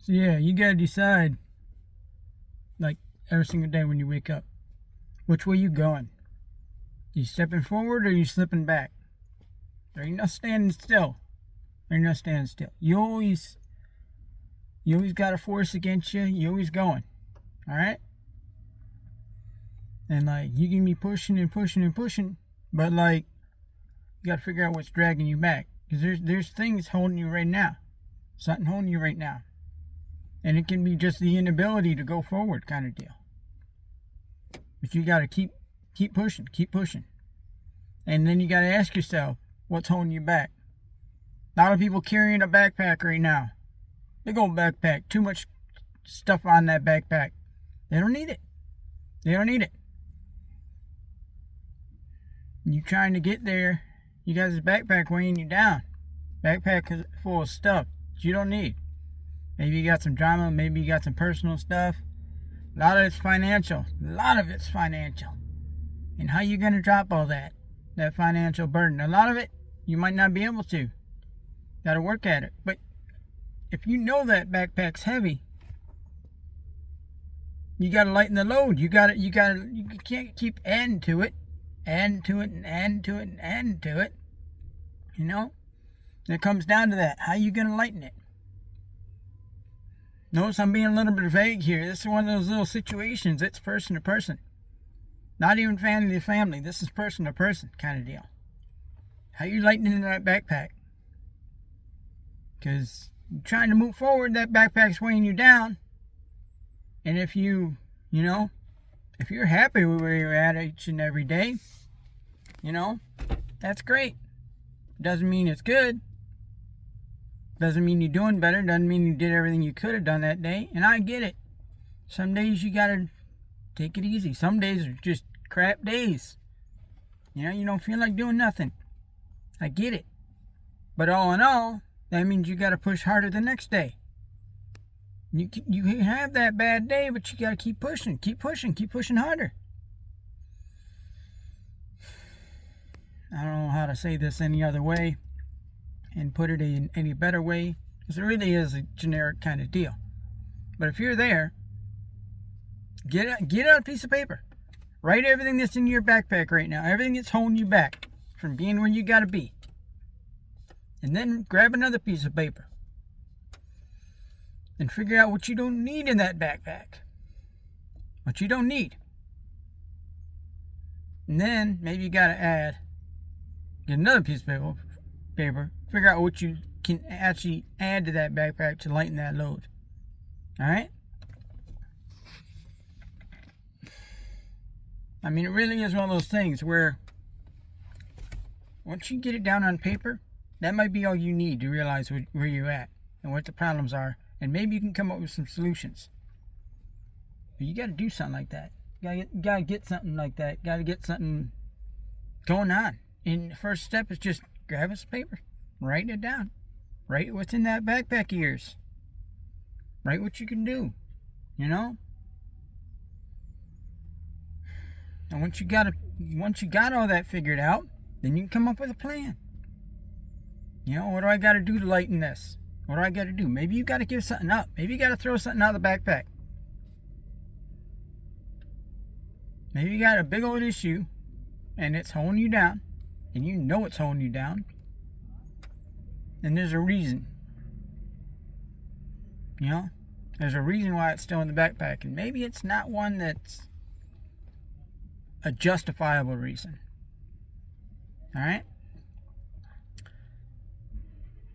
So yeah, you gotta decide, like every single day when you wake up, which way you going. You stepping forward or you slipping back? Are you not standing still? Are you not standing still? You always got a force against you. You always going. All right. And like you can be pushing and pushing and pushing, but like you got to figure out what's dragging you back. Because there's things holding you right now. Something holding you right now. And it can be just the inability to go forward kind of deal. But you got to keep pushing, keep pushing. And then you got to ask yourself, what's holding you back? A lot of people carrying a backpack right now. Big old backpack. Too much stuff on that backpack. They don't need it. They don't need it. You trying to get there, you got this backpack weighing you down. Backpack full of stuff that you don't need. Maybe you got some drama, maybe you got some personal stuff. A lot of it's financial. A lot of it's financial. And how you going to drop all that financial burden? A lot of it, you might not be able to. Got to work at it. But if you know that backpack's heavy, you got to lighten the load. You can't keep adding to it. Adding to it and adding to it and adding to it. You know? And it comes down to that. How you going to lighten it? Notice I'm being a little bit vague here. This is one of those little situations. It's person to person. Not even family to family. This is person to person kind of deal. How you lightening that backpack? Because you're trying to move forward, that backpack's weighing you down. And if if you're happy with where you're at each and every day, that's great. Doesn't mean it's good. Doesn't mean you're doing better. Doesn't mean you did everything you could have done that day. And I get it. Some days you gotta take it easy. Some days are just crap days. You don't feel like doing nothing. I get it. But all in all, that means you gotta push harder the next day. You can have that bad day, but you gotta keep pushing harder. I don't know how to say this any other way and put it in any better way, because it really is a generic kind of deal. But if you're there, get out a piece of paper. Write everything that's in your backpack right now, everything that's holding you back from being where you gotta be. And then grab another piece of paper and figure out what you don't need in that backpack. What you don't need. And then maybe you gotta get another piece of paper, figure out what you can actually add to that backpack to lighten that load. Alright? I mean, it really is one of those things where once you get it down on paper, that might be all you need to realize where you're at and what the problems are. And maybe you can come up with some solutions. But you got to do something like that. You got to get something like that. Got to get something going on. And the first step is just grab us paper. Write it down. Write what's in that backpack of yours. Write what you can do. And once you got all that figured out, then you can come up with a plan. What do I got to do to lighten this? What do I got to do? Maybe you got to give something up. Maybe you got to throw something out of the backpack. Maybe you got a big old issue and it's holding you down, and you know it's holding you down, and there's a reason. There's a reason why it's still in the backpack, and maybe it's not one that's a justifiable reason. Alright?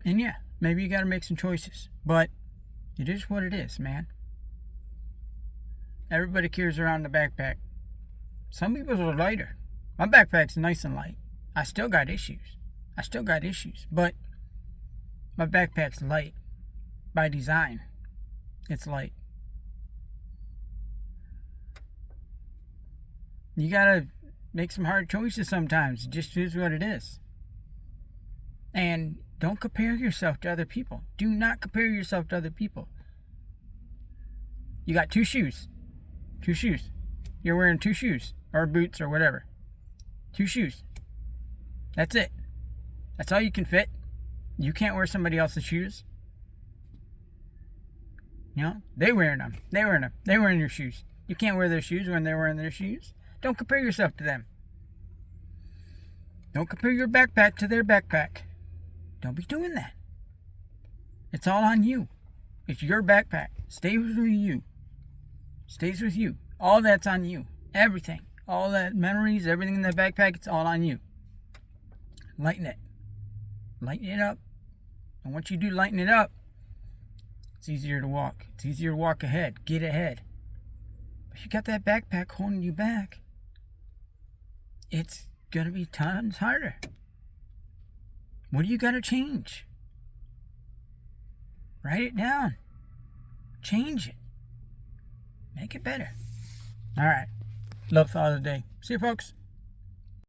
And yeah, maybe you gotta make some choices. But it is what it is, man. Everybody carries around the backpack. Some people are lighter. My backpack's nice and light. I still got issues. But my backpack's light. By design, it's light. You gotta make some hard choices sometimes. It just is what it is. And don't compare yourself to other people. Do not compare yourself to other people. You got two shoes. You're wearing two shoes, or boots, or whatever. Two shoes. That's it. That's all you can fit. You can't wear somebody else's shoes. You know, they wearing them. They wearing them. They wearing your shoes. You can't wear their shoes when they're wearing their shoes. Don't compare yourself to them. Don't compare your backpack to their backpack. Don't be doing that. It's all on you. It's your backpack. Stays with you. Stays with you. All that's on you. Everything. All that memories, everything in that backpack, it's all on you. Lighten it. Lighten it up. And once you do lighten it up, it's easier to walk. It's easier to walk ahead. Get ahead. If you got that backpack holding you back, it's going to be tons harder. What do you got to change? Write it down. Change it. Make it better. All right. Love thought of the day. See you, folks.